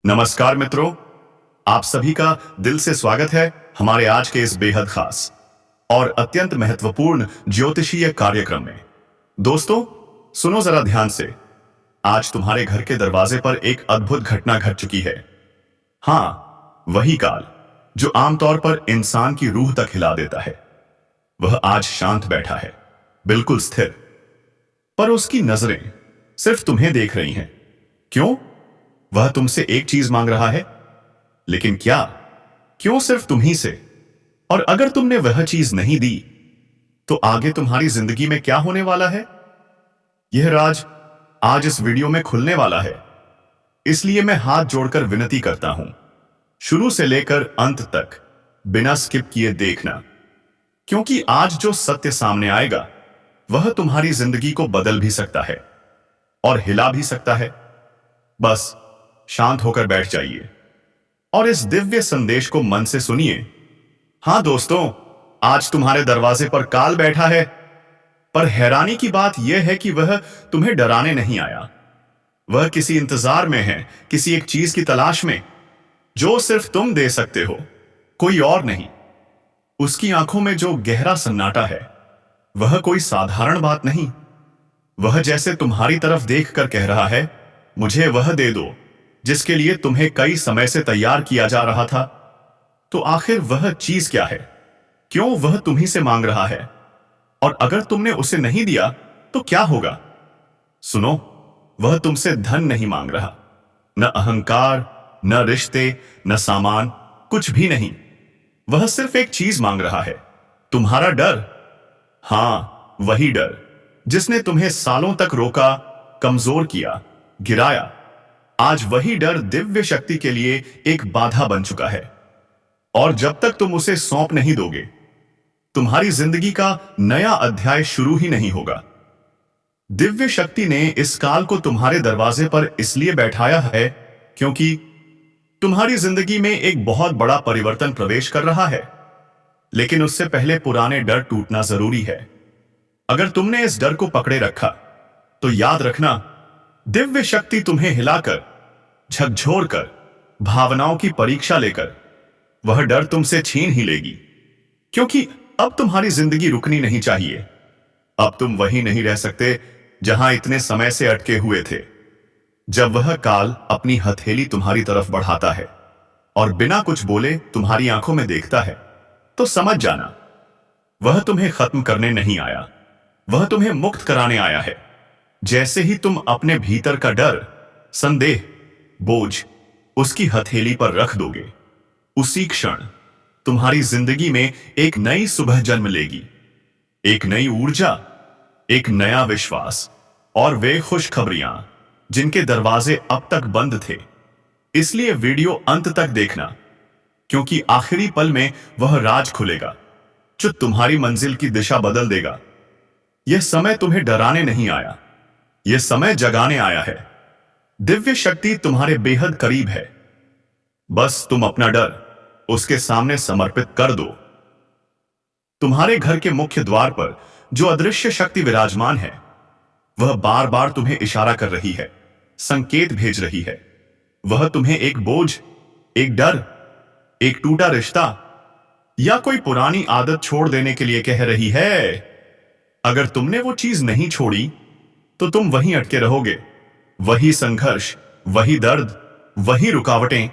नमस्कार मित्रों, आप सभी का दिल से स्वागत है हमारे आज के इस बेहद खास और अत्यंत महत्वपूर्ण ज्योतिषीय कार्यक्रम में। दोस्तों, सुनो जरा ध्यान से। आज तुम्हारे घर के दरवाजे पर एक अद्भुत घटना घट चुकी है। हाँ, वही काल जो आमतौर पर इंसान की रूह तक हिला देता है, वह आज शांत बैठा है, बिल्कुल स्थिर। पर उसकी नजरें सिर्फ तुम्हें देख रही हैं। क्यों? वह तुमसे एक चीज मांग रहा है, लेकिन क्या? क्यों सिर्फ तुम्ही से? और अगर तुमने वह चीज नहीं दी, तो आगे तुम्हारी जिंदगी में क्या होने वाला है? यह राज आज इस वीडियो में खुलने वाला है। इसलिए मैं हाथ जोड़कर विनती करता हूं, शुरू से लेकर अंत तक बिना स्किप किए देखना, क्योंकि आज जो सत्य सामने आएगा वह तुम्हारी जिंदगी को बदल भी सकता है और हिला भी सकता है। बस शांत होकर बैठ जाइए और इस दिव्य संदेश को मन से सुनिए। हां दोस्तों, आज तुम्हारे दरवाजे पर काल बैठा है, पर हैरानी की बात यह है कि वह तुम्हें डराने नहीं आया। वह किसी इंतजार में है, किसी एक चीज की तलाश में जो सिर्फ तुम दे सकते हो, कोई और नहीं। उसकी आंखों में जो गहरा सन्नाटा है वह कोई साधारण बात नहीं। वह जैसे तुम्हारी तरफ देखकर कह रहा है, मुझे वह दे दो जिसके लिए तुम्हें कई समय से तैयार किया जा रहा था। तो आखिर वह चीज क्या है? क्यों वह तुम्ही से मांग रहा है? और अगर तुमने उसे नहीं दिया तो क्या होगा? सुनो, वह तुमसे धन नहीं मांग रहा, न अहंकार, न रिश्ते, न सामान, कुछ भी नहीं। वह सिर्फ एक चीज मांग रहा है, तुम्हारा डर। हां, वही डर जिसने तुम्हें सालों तक रोका, कमजोर किया, गिराया। आज वही डर दिव्य शक्ति के लिए एक बाधा बन चुका है, और जब तक तुम उसे सौंप नहीं दोगे, तुम्हारी जिंदगी का नया अध्याय शुरू ही नहीं होगा। दिव्य शक्ति ने इस काल को तुम्हारे दरवाजे पर इसलिए बैठाया है क्योंकि तुम्हारी जिंदगी में एक बहुत बड़ा परिवर्तन प्रवेश कर रहा है। लेकिन उससे पहले पुराने डर टूटना जरूरी है। अगर तुमने इस डर को पकड़े रखा तो याद रखना, दिव्य शक्ति तुम्हें हिलाकर, झकझोरकर, भावनाओं की परीक्षा लेकर वह डर तुमसे छीन ही लेगी। क्योंकि अब तुम्हारी जिंदगी रुकनी नहीं चाहिए। अब तुम वही नहीं रह सकते जहां इतने समय से अटके हुए थे। जब वह काल अपनी हथेली तुम्हारी तरफ बढ़ाता है और बिना कुछ बोले तुम्हारी आंखों में देखता है, तो समझ जाना, वह तुम्हें खत्म करने नहीं आया, वह तुम्हें मुक्त कराने आया है। जैसे ही तुम अपने भीतर का डर, संदेह, बोझ उसकी हथेली पर रख दोगे, उसी क्षण तुम्हारी जिंदगी में एक नई सुबह जन्म लेगी, एक नई ऊर्जा, एक नया विश्वास और वे खुशखबरियां जिनके दरवाजे अब तक बंद थे। इसलिए वीडियो अंत तक देखना, क्योंकि आखिरी पल में वह राज खुलेगा जो तुम्हारी मंजिल की दिशा बदल देगा। यह समय तुम्हें डराने नहीं आया, यह समय जगाने आया है। दिव्य शक्ति तुम्हारे बेहद करीब है। बस तुम अपना डर उसके सामने समर्पित कर दो। तुम्हारे घर के मुख्य द्वार पर जो अदृश्य शक्ति विराजमान है, वह बार बार तुम्हें इशारा कर रही है, संकेत भेज रही है। वह तुम्हें एक बोझ, एक डर, एक टूटा रिश्ता या कोई पुरानी आदत छोड़ देने के लिए कह रही है। अगर तुमने वो चीज नहीं छोड़ी तो तुम वहीं अटके रहोगे। वही संघर्ष, वही दर्द, वही रुकावटें।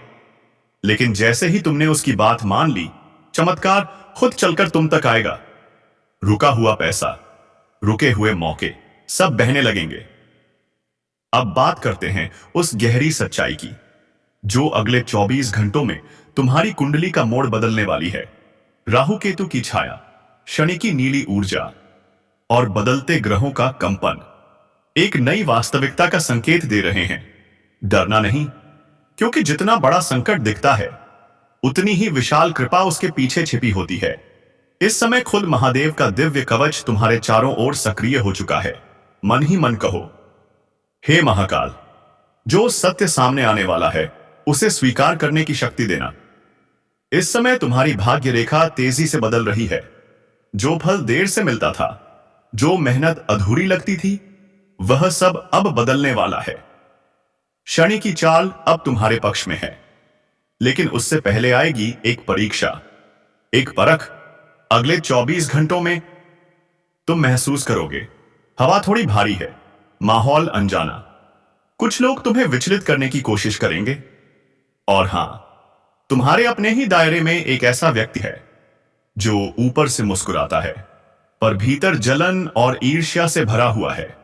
लेकिन जैसे ही तुमने उसकी बात मान ली, चमत्कार खुद चलकर तुम तक आएगा। रुका हुआ पैसा, रुके हुए मौके सब बहने लगेंगे। अब बात करते हैं उस गहरी सच्चाई की जो अगले 24 घंटों में तुम्हारी कुंडली का मोड़ बदलने वाली है। राहु केतु की छाया, शनि की नीली ऊर्जा और बदलते ग्रहों का कंपन एक नई वास्तविकता का संकेत दे रहे हैं। डरना नहीं, क्योंकि जितना बड़ा संकट दिखता है, उतनी ही विशाल कृपा उसके पीछे छिपी होती है। इस समय खुद महादेव का दिव्य कवच तुम्हारे चारों ओर सक्रिय हो चुका है। मन ही मन कहो, हे महाकाल, जो सत्य सामने आने वाला है उसे स्वीकार करने की शक्ति देना। इस समय तुम्हारी भाग्य रेखा तेजी से बदल रही है। जो फल देर से मिलता था, जो मेहनत अधूरी लगती थी, वह सब अब बदलने वाला है। शनि की चाल अब तुम्हारे पक्ष में है, लेकिन उससे पहले आएगी एक परीक्षा, एक परख। अगले 24 घंटों में तुम महसूस करोगे हवा थोड़ी भारी है, माहौल अनजाना। कुछ लोग तुम्हें विचलित करने की कोशिश करेंगे, और हां, तुम्हारे अपने ही दायरे में एक ऐसा व्यक्ति है जो ऊपर से मुस्कुराता है पर भीतर जलन और ईर्ष्या से भरा हुआ है।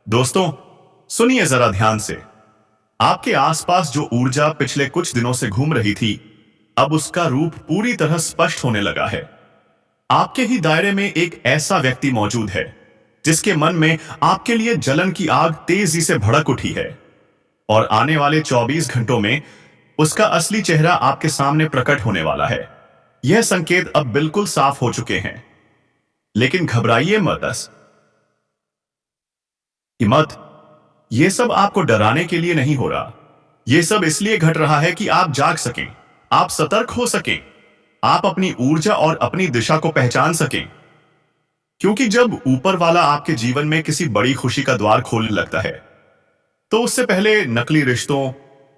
दोस्तों, सुनिए जरा ध्यान से। आपके आसपास जो ऊर्जा पिछले कुछ दिनों से घूम रही थी, अब उसका रूप पूरी तरह स्पष्ट होने लगा है। आपके ही दायरे में एक ऐसा व्यक्ति मौजूद है जिसके मन में आपके लिए जलन की आग तेजी से भड़क उठी है, और आने वाले 24 घंटों में उसका असली चेहरा आपके सामने प्रकट होने वाला है। यह संकेत अब बिल्कुल साफ हो चुके हैं, लेकिन घबराइए मत। यह सब आपको डराने के लिए नहीं हो रहा। यह सब इसलिए घट रहा है कि आप जाग सकें, आप सतर्क हो सकें, आप अपनी ऊर्जा और अपनी दिशा को पहचान सकें। क्योंकि जब ऊपर वाला आपके जीवन में किसी बड़ी खुशी का द्वार खोलने लगता है, तो उससे पहले नकली रिश्तों,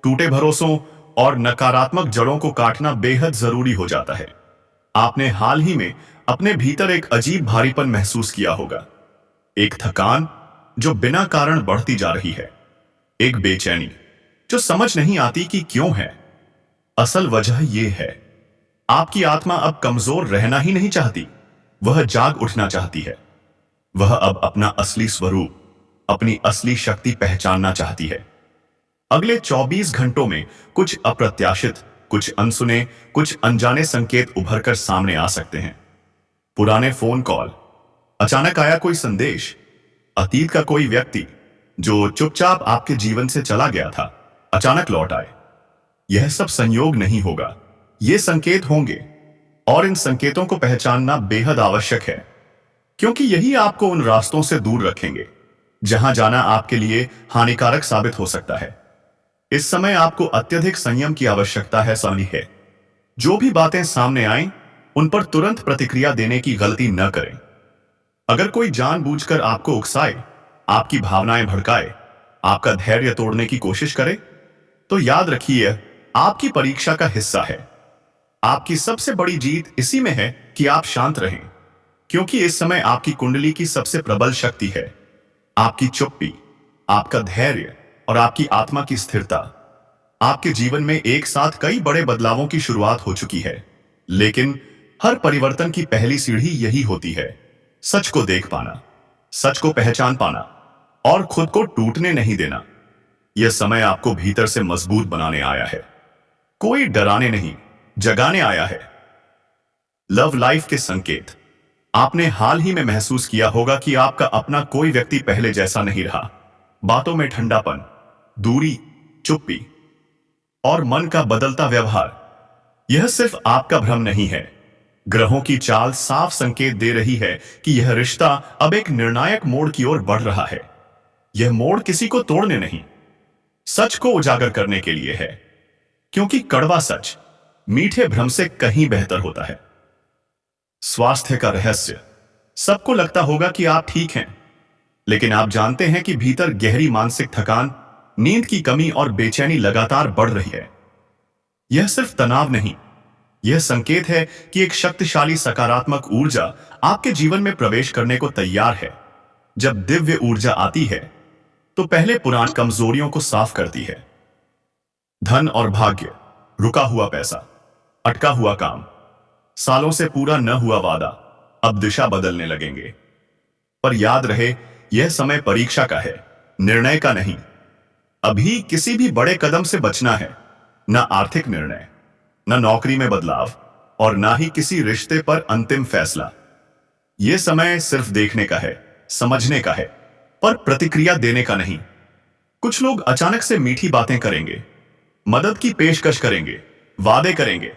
टूटे भरोसों और नकारात्मक जड़ों को काटना बेहद जरूरी हो जाता है। आपने हाल ही में अपने भीतर एक अजीब भारीपन महसूस किया होगा, एक थकान जो बिना कारण बढ़ती जा रही है, एक बेचैनी जो समझ नहीं आती कि क्यों है। असल वजह यह है, आपकी आत्मा अब कमजोर रहना ही नहीं चाहती, वह जाग उठना चाहती है। वह अब अपना असली स्वरूप, अपनी असली शक्ति पहचानना चाहती है। अगले 24 घंटों में कुछ अप्रत्याशित, कुछ अनसुने, कुछ अनजाने संकेत उभर कर सामने आ सकते हैं। पुराने फोन कॉल, अचानक आया कोई संदेश, अतीत का कोई व्यक्ति जो चुपचाप आपके जीवन से चला गया था, अचानक लौट आए। यह सब संयोग नहीं होगा, ये संकेत होंगे, और इन संकेतों को पहचानना बेहद आवश्यक है, क्योंकि यही आपको उन रास्तों से दूर रखेंगे जहां जाना आपके लिए हानिकारक साबित हो सकता है। इस समय आपको अत्यधिक संयम की आवश्यकता है। समझी है, जो भी बातें सामने आएं, उन पर तुरंत प्रतिक्रिया देने की गलती न करें। अगर कोई जानबूझकर आपको उकसाए, आपकी भावनाएं भड़काए, आपका धैर्य तोड़ने की कोशिश करे, तो याद रखिए, आपकी परीक्षा का हिस्सा है। आपकी सबसे बड़ी जीत इसी में है कि आप शांत रहें, क्योंकि इस समय आपकी कुंडली की सबसे प्रबल शक्ति है आपकी चुप्पी, आपका धैर्य और आपकी आत्मा की स्थिरता। आपके जीवन में एक साथ कई बड़े बदलावों की शुरुआत हो चुकी है, लेकिन हर परिवर्तन की पहली सीढ़ी यही होती है, सच को देख पाना, सच को पहचान पाना और खुद को टूटने नहीं देना। यह समय आपको भीतर से मजबूत बनाने आया है, कोई डराने नहीं, जगाने आया है। लव लाइफ के संकेत। आपने हाल ही में महसूस किया होगा कि आपका अपना कोई व्यक्ति पहले जैसा नहीं रहा। बातों में ठंडापन, दूरी, चुप्पी और मन का बदलता व्यवहार। यह सिर्फ आपका भ्रम नहीं है, ग्रहों की चाल साफ संकेत दे रही है कि यह रिश्ता अब एक निर्णायक मोड़ की ओर बढ़ रहा है। यह मोड़ किसी को तोड़ने नहीं, सच को उजागर करने के लिए है, क्योंकि कड़वा सच मीठे भ्रम से कहीं बेहतर होता है। स्वास्थ्य का रहस्य। सबको लगता होगा कि आप ठीक हैं, लेकिन आप जानते हैं कि भीतर गहरी मानसिक थकान, नींद की कमी और बेचैनी लगातार बढ़ रही है। यह सिर्फ तनाव नहीं, यह संकेत है कि एक शक्तिशाली सकारात्मक ऊर्जा आपके जीवन में प्रवेश करने को तैयार है। जब दिव्य ऊर्जा आती है, तो पहले पुरानी कमजोरियों को साफ करती है। धन और भाग्य, रुका हुआ पैसा, अटका हुआ काम, सालों से पूरा न हुआ वादा अब दिशा बदलने लगेंगे। पर याद रहे, यह समय परीक्षा का है, निर्णय का नहीं। अभी किसी भी बड़े कदम से बचना है, न आर्थिक निर्णय, न नौकरी में बदलाव और ना ही किसी रिश्ते पर अंतिम फैसला। यह समय सिर्फ देखने का है, समझने का है, पर प्रतिक्रिया देने का नहीं। कुछ लोग अचानक से मीठी बातें करेंगे, मदद की पेशकश करेंगे, वादे करेंगे,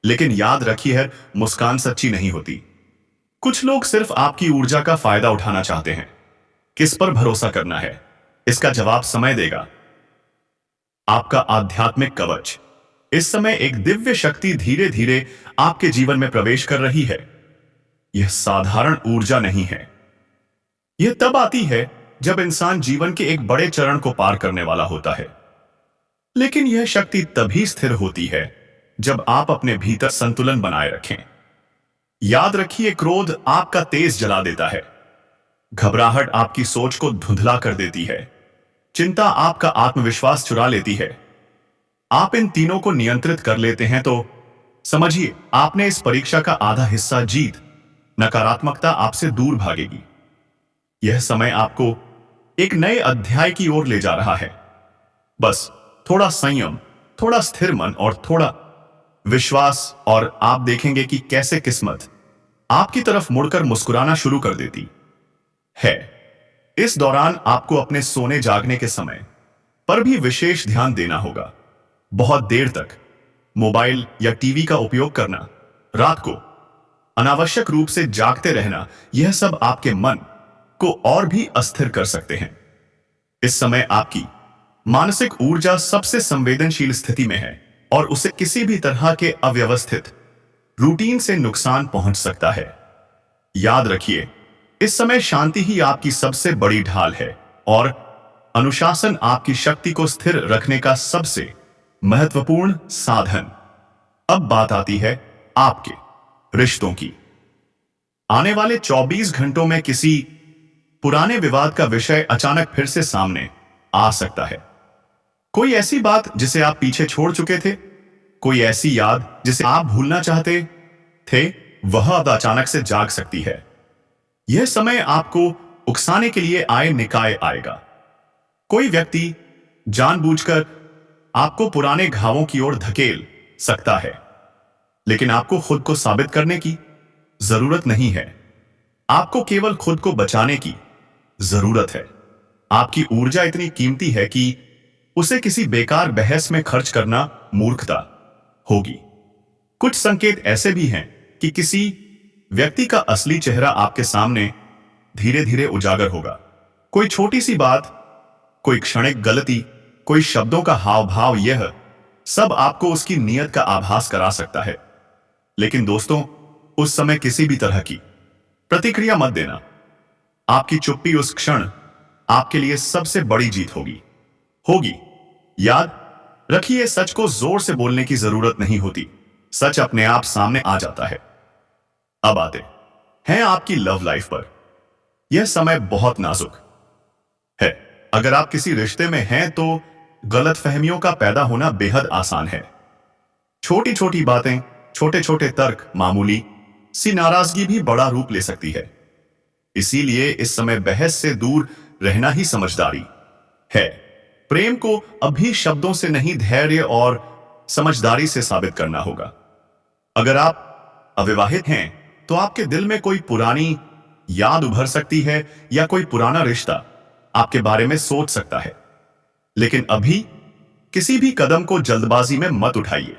लेकिन याद रखिए, मुस्कान सच्ची नहीं होती। कुछ लोग सिर्फ आपकी ऊर्जा का फायदा उठाना चाहते हैं। किस पर भरोसा करना है, इसका जवाब समय देगा। आपका आध्यात्मिक कवच। इस समय एक दिव्य शक्ति धीरे धीरे आपके जीवन में प्रवेश कर रही है। यह साधारण ऊर्जा नहीं है। यह तब आती है जब इंसान जीवन के एक बड़े चरण को पार करने वाला होता है, लेकिन यह शक्ति तभी स्थिर होती है जब आप अपने भीतर संतुलन बनाए रखें। याद रखिए, क्रोध आपका तेज जला देता है, घबराहट आपकी सोच को धुंधला कर देती है, चिंता आपका आत्मविश्वास चुरा लेती है। आप इन तीनों को नियंत्रित कर लेते हैं तो समझिए आपने इस परीक्षा का आधा हिस्सा जीत। नकारात्मकता आपसे दूर भागेगी। यह समय आपको एक नए अध्याय की ओर ले जा रहा है। बस थोड़ा संयम, थोड़ा स्थिर मन और थोड़ा विश्वास, और आप देखेंगे कि कैसे किस्मत आपकी तरफ मुड़कर मुस्कुराना शुरू कर देती है। इस दौरान आपको अपने सोने जागने के समय पर भी विशेष ध्यान देना होगा। बहुत देर तक मोबाइल या टीवी का उपयोग करना, रात को अनावश्यक रूप से जागते रहना, यह सब आपके मन को और भी अस्थिर कर सकते हैं। इस समय आपकी मानसिक ऊर्जा सबसे संवेदनशील स्थिति में है और उसे किसी भी तरह के अव्यवस्थित रूटीन से नुकसान पहुंच सकता है। याद रखिए, इस समय शांति ही आपकी सबसे बड़ी ढाल है और अनुशासन आपकी शक्ति को स्थिर रखने का सबसे महत्वपूर्ण साधन। अब बात आती है आपके रिश्तों की। आने वाले 24 घंटों में किसी पुराने विवाद का विषय अचानक फिर से सामने आ सकता है। कोई ऐसी बात जिसे आप पीछे छोड़ चुके थे, कोई ऐसी याद जिसे आप भूलना चाहते थे, वह अब अचानक से जाग सकती है। यह समय आपको उकसाने के लिए आए निकाय आएगा। कोई व्यक्ति जानबूझकर आपको पुराने घावों की ओर धकेल सकता है, लेकिन आपको खुद को साबित करने की जरूरत नहीं है। आपको केवल खुद को बचाने की जरूरत है। आपकी ऊर्जा इतनी कीमती है कि उसे किसी बेकार बहस में खर्च करना मूर्खता होगी। कुछ संकेत ऐसे भी हैं कि किसी व्यक्ति का असली चेहरा आपके सामने धीरे धीरे उजागर होगा। कोई छोटी सी बात, कोई क्षणिक गलती, कोई शब्दों का हाव भाव, यह सब आपको उसकी नीयत का आभास करा सकता है। लेकिन दोस्तों, उस समय किसी भी तरह की प्रतिक्रिया मत देना। आपकी चुप्पी उस क्षण आपके लिए सबसे बड़ी जीत होगी। याद रखिए, सच को जोर से बोलने की जरूरत नहीं होती, सच अपने आप सामने आ जाता है। अब आते हैं आपकी लव लाइफ पर। यह समय बहुत नाजुक है। अगर आप किसी रिश्ते में हैं तो गलतफहमियों का पैदा होना बेहद आसान है। छोटी छोटी बातें, छोटे छोटे तर्क, मामूली सी नाराजगी भी बड़ा रूप ले सकती है। इसीलिए इस समय बहस से दूर रहना ही समझदारी है। प्रेम को अभी शब्दों से नहीं, धैर्य और समझदारी से साबित करना होगा। अगर आप अविवाहित हैं तो आपके दिल में कोई पुरानी याद उभर सकती है या कोई पुराना रिश्ता आपके बारे में सोच सकता है। लेकिन अभी किसी भी कदम को जल्दबाजी में मत उठाइए।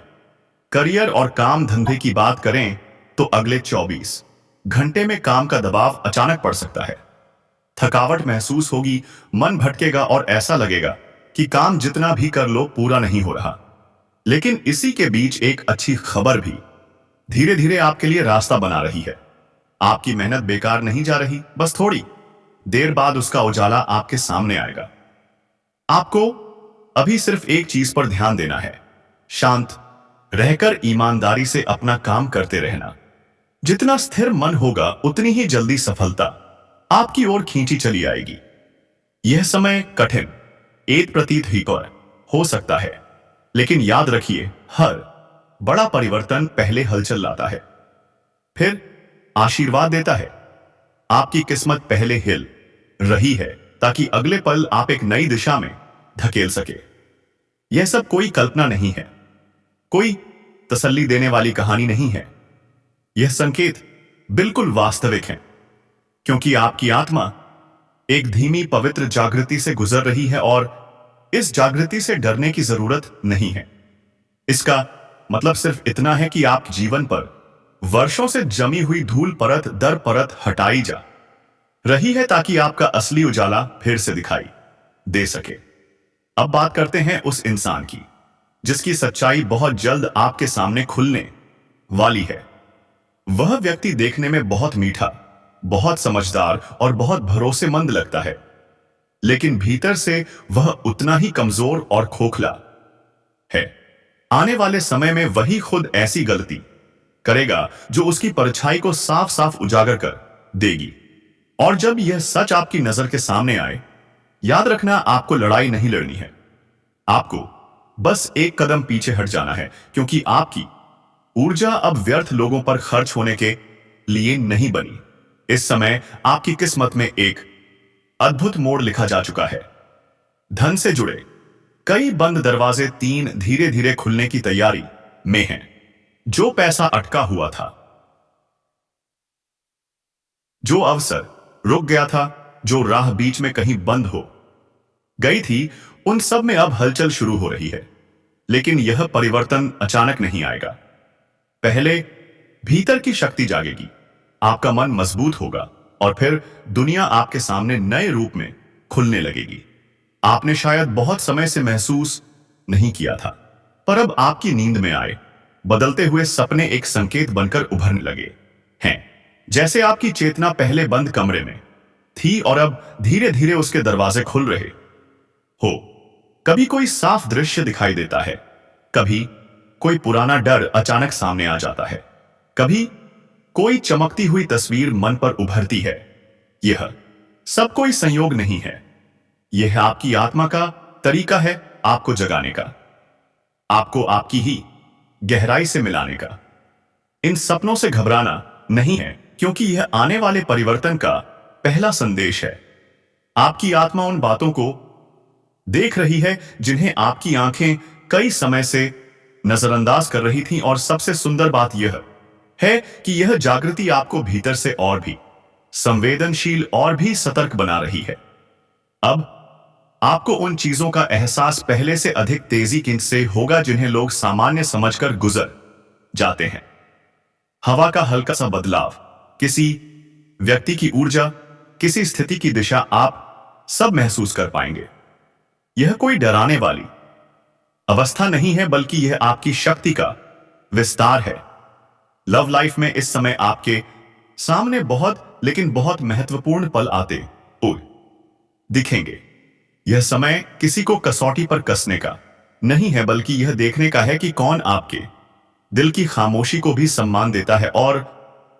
करियर और काम धंधे की बात करें तो अगले 24 घंटे में काम का दबाव अचानक पड़ सकता है। थकावट महसूस होगी, मन भटकेगा और ऐसा लगेगा कि काम जितना भी कर लो पूरा नहीं हो रहा। लेकिन इसी के बीच एक अच्छी खबर भी धीरे धीरे आपके लिए रास्ता बना रही है। आपकी मेहनत बेकार नहीं जा रही, बस थोड़ी देर बाद उसका उजाला आपके सामने आएगा। आपको अभी सिर्फ एक चीज पर ध्यान देना है, शांत रहकर ईमानदारी से अपना काम करते रहना। जितना स्थिर मन होगा उतनी ही जल्दी सफलता आपकी ओर खींची चली आएगी। यह समय कठिन एक प्रतीत ही पर हो सकता है, लेकिन याद रखिए, हर बड़ा परिवर्तन पहले हलचल लाता है, फिर आशीर्वाद देता है। आपकी किस्मत पहले हिल रही है ताकि अगले पल आप एक नई दिशा में धकेल सके। यह सब कोई कल्पना नहीं है, कोई तसल्ली देने वाली कहानी नहीं है। यह संकेत बिल्कुल वास्तविक है, क्योंकि आपकी आत्मा एक धीमी पवित्र जागृति से गुजर रही है और इस जागृति से डरने की जरूरत नहीं है। इसका मतलब सिर्फ इतना है कि आप जीवन पर वर्षों से जमी हुई धूल परत दर परत हटाई जा रही है ताकि आपका असली उजाला फिर से दिखाई दे सके। अब बात करते हैं उस इंसान की जिसकी सच्चाई बहुत जल्द आपके सामने खुलने वाली है। वह व्यक्ति देखने में बहुत मीठा, बहुत समझदार और बहुत भरोसेमंद लगता है, लेकिन भीतर से वह उतना ही कमजोर और खोखला है। आने वाले समय में वही खुद ऐसी गलती करेगा जो उसकी परछाई को साफ साफ उजागर कर देगी। और जब यह सच आपकी नजर के सामने आए, याद रखना आपको लड़ाई नहीं लड़नी है। आपको बस एक कदम पीछे हट जाना है, क्योंकि आपकी ऊर्जा अब व्यर्थ लोगों पर खर्च होने के लिए नहीं बनी। इस समय आपकी किस्मत में एक अद्भुत मोड़ लिखा जा चुका है। धन से जुड़े कई बंद दरवाजे धीरे धीरे खुलने की तैयारी में हैं। जो पैसा अटका हुआ था, जो अवसर रुक गया था, जो राह बीच में कहीं बंद हो गई थी, उन सब में अब हलचल शुरू हो रही है। लेकिन यह परिवर्तन अचानक नहीं आएगा। पहले भीतर की शक्ति जागेगी, आपका मन मजबूत होगा और फिर दुनिया आपके सामने नए रूप में खुलने लगेगी। आपने शायद बहुत समय से महसूस नहीं किया था, पर अब आपकी नींद में आए बदलते हुए सपने एक संकेत बनकर उभरने लगे हैं। जैसे आपकी चेतना पहले बंद कमरे में थी और अब धीरे धीरे उसके दरवाजे खुल रहे हो। कभी कोई साफ दृश्य दिखाई देता है, कभी कोई पुराना डर अचानक सामने आ जाता है, कभी कोई चमकती हुई तस्वीर मन पर उभरती है। यह सब कोई संयोग नहीं है, यह आपकी आत्मा का तरीका है आपको जगाने का, आपको आपकी ही गहराई से मिलाने का। इन सपनों से घबराना नहीं है, क्योंकि यह आने वाले परिवर्तन का पहला संदेश है। आपकी आत्मा उन बातों को देख रही है जिन्हें आपकी आंखें कई समय से नजरअंदाज कर रही थीं, और सबसे सुंदर बात यह है कि यह जागृति आपको भीतर से और भी संवेदनशील और भी सतर्क बना रही है। अब आपको उन चीजों का एहसास पहले से अधिक तेजी से होगा जिन्हें लोग सामान्य समझकर गुजर जाते हैं। हवा का हल्का सा बदलाव, किसी व्यक्ति की ऊर्जा, किसी स्थिति की दिशा, आप सब महसूस कर पाएंगे। यह कोई डराने वाली अवस्था नहीं है, बल्कि यह आपकी शक्ति का विस्तार है। लव लाइफ में इस समय आपके सामने बहुत लेकिन बहुत महत्वपूर्ण पल आते हुए दिखेंगे। यह समय किसी को कसौटी पर कसने का नहीं है, बल्कि यह देखने का है कि कौन आपके दिल की खामोशी को भी सम्मान देता है और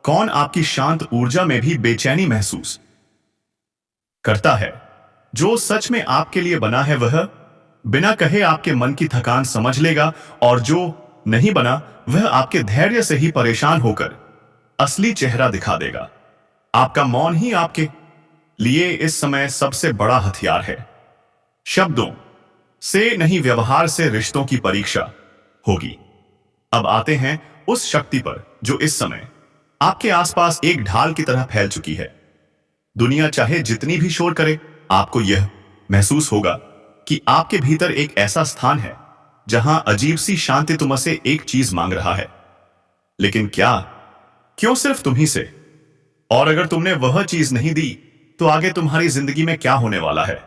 कौन आपकी शांत ऊर्जा में भी बेचैनी महसूस करता है। जो सच में आपके लिए बना है वह बिना कहे आपके मन की थकान समझ लेगा, और जो नहीं बना वह आपके धैर्य से ही परेशान होकर असली चेहरा दिखा देगा। आपका मौन ही आपके लिए इस समय सबसे बड़ा हथियार है। शब्दों से नहीं, व्यवहार से रिश्तों की परीक्षा होगी। अब आते हैं उस शक्ति पर जो इस समय आपके आसपास एक ढाल की तरह फैल चुकी है। दुनिया चाहे जितनी भी शोर करे, आपको यह महसूस होगा कि आपके भीतर एक ऐसा स्थान है जहां अजीब सी शांति तुमसे एक चीज मांग रहा है। लेकिन क्या, क्यों सिर्फ तुम्ही से? और अगर तुमने वह चीज नहीं दी तो आगे तुम्हारी जिंदगी में क्या होने वाला है?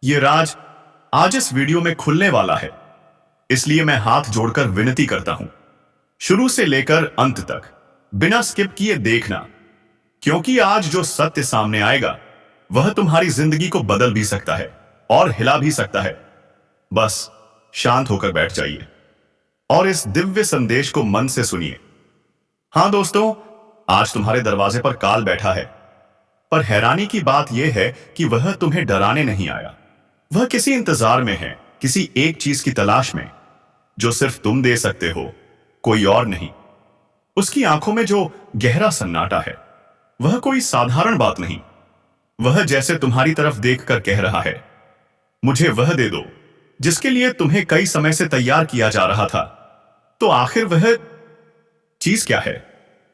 यह राज आज इस वीडियो में खुलने वाला है। इसलिए मैं हाथ जोड़कर विनती करता हूं, शुरू से लेकर अंत तक बिना स्किप किए देखना, क्योंकि आज जो सत्य सामने आएगा वह तुम्हारी जिंदगी को बदल भी सकता है और हिला भी सकता है। बस शांत होकर बैठ जाइए और इस दिव्य संदेश को मन से सुनिए। हां दोस्तों, आज तुम्हारे दरवाजे पर काल बैठा है, पर हैरानी की बात यह है कि वह तुम्हें डराने नहीं आया। वह किसी इंतजार में है, किसी एक चीज की तलाश में जो सिर्फ तुम दे सकते हो, कोई और नहीं। उसकी आंखों में जो गहरा सन्नाटा है वह कोई साधारण बात नहीं। वह जैसे तुम्हारी तरफ देखकर कह रहा है, मुझे वह दे दो जिसके लिए तुम्हें कई समय से तैयार किया जा रहा था। तो आखिर वह चीज क्या है?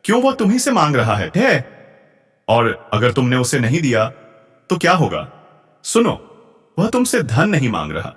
क्यों वह तुम्ही से मांग रहा है? और अगर तुमने उसे नहीं दिया तो क्या होगा? सुनो, वह तुमसे धन नहीं मांग रहा,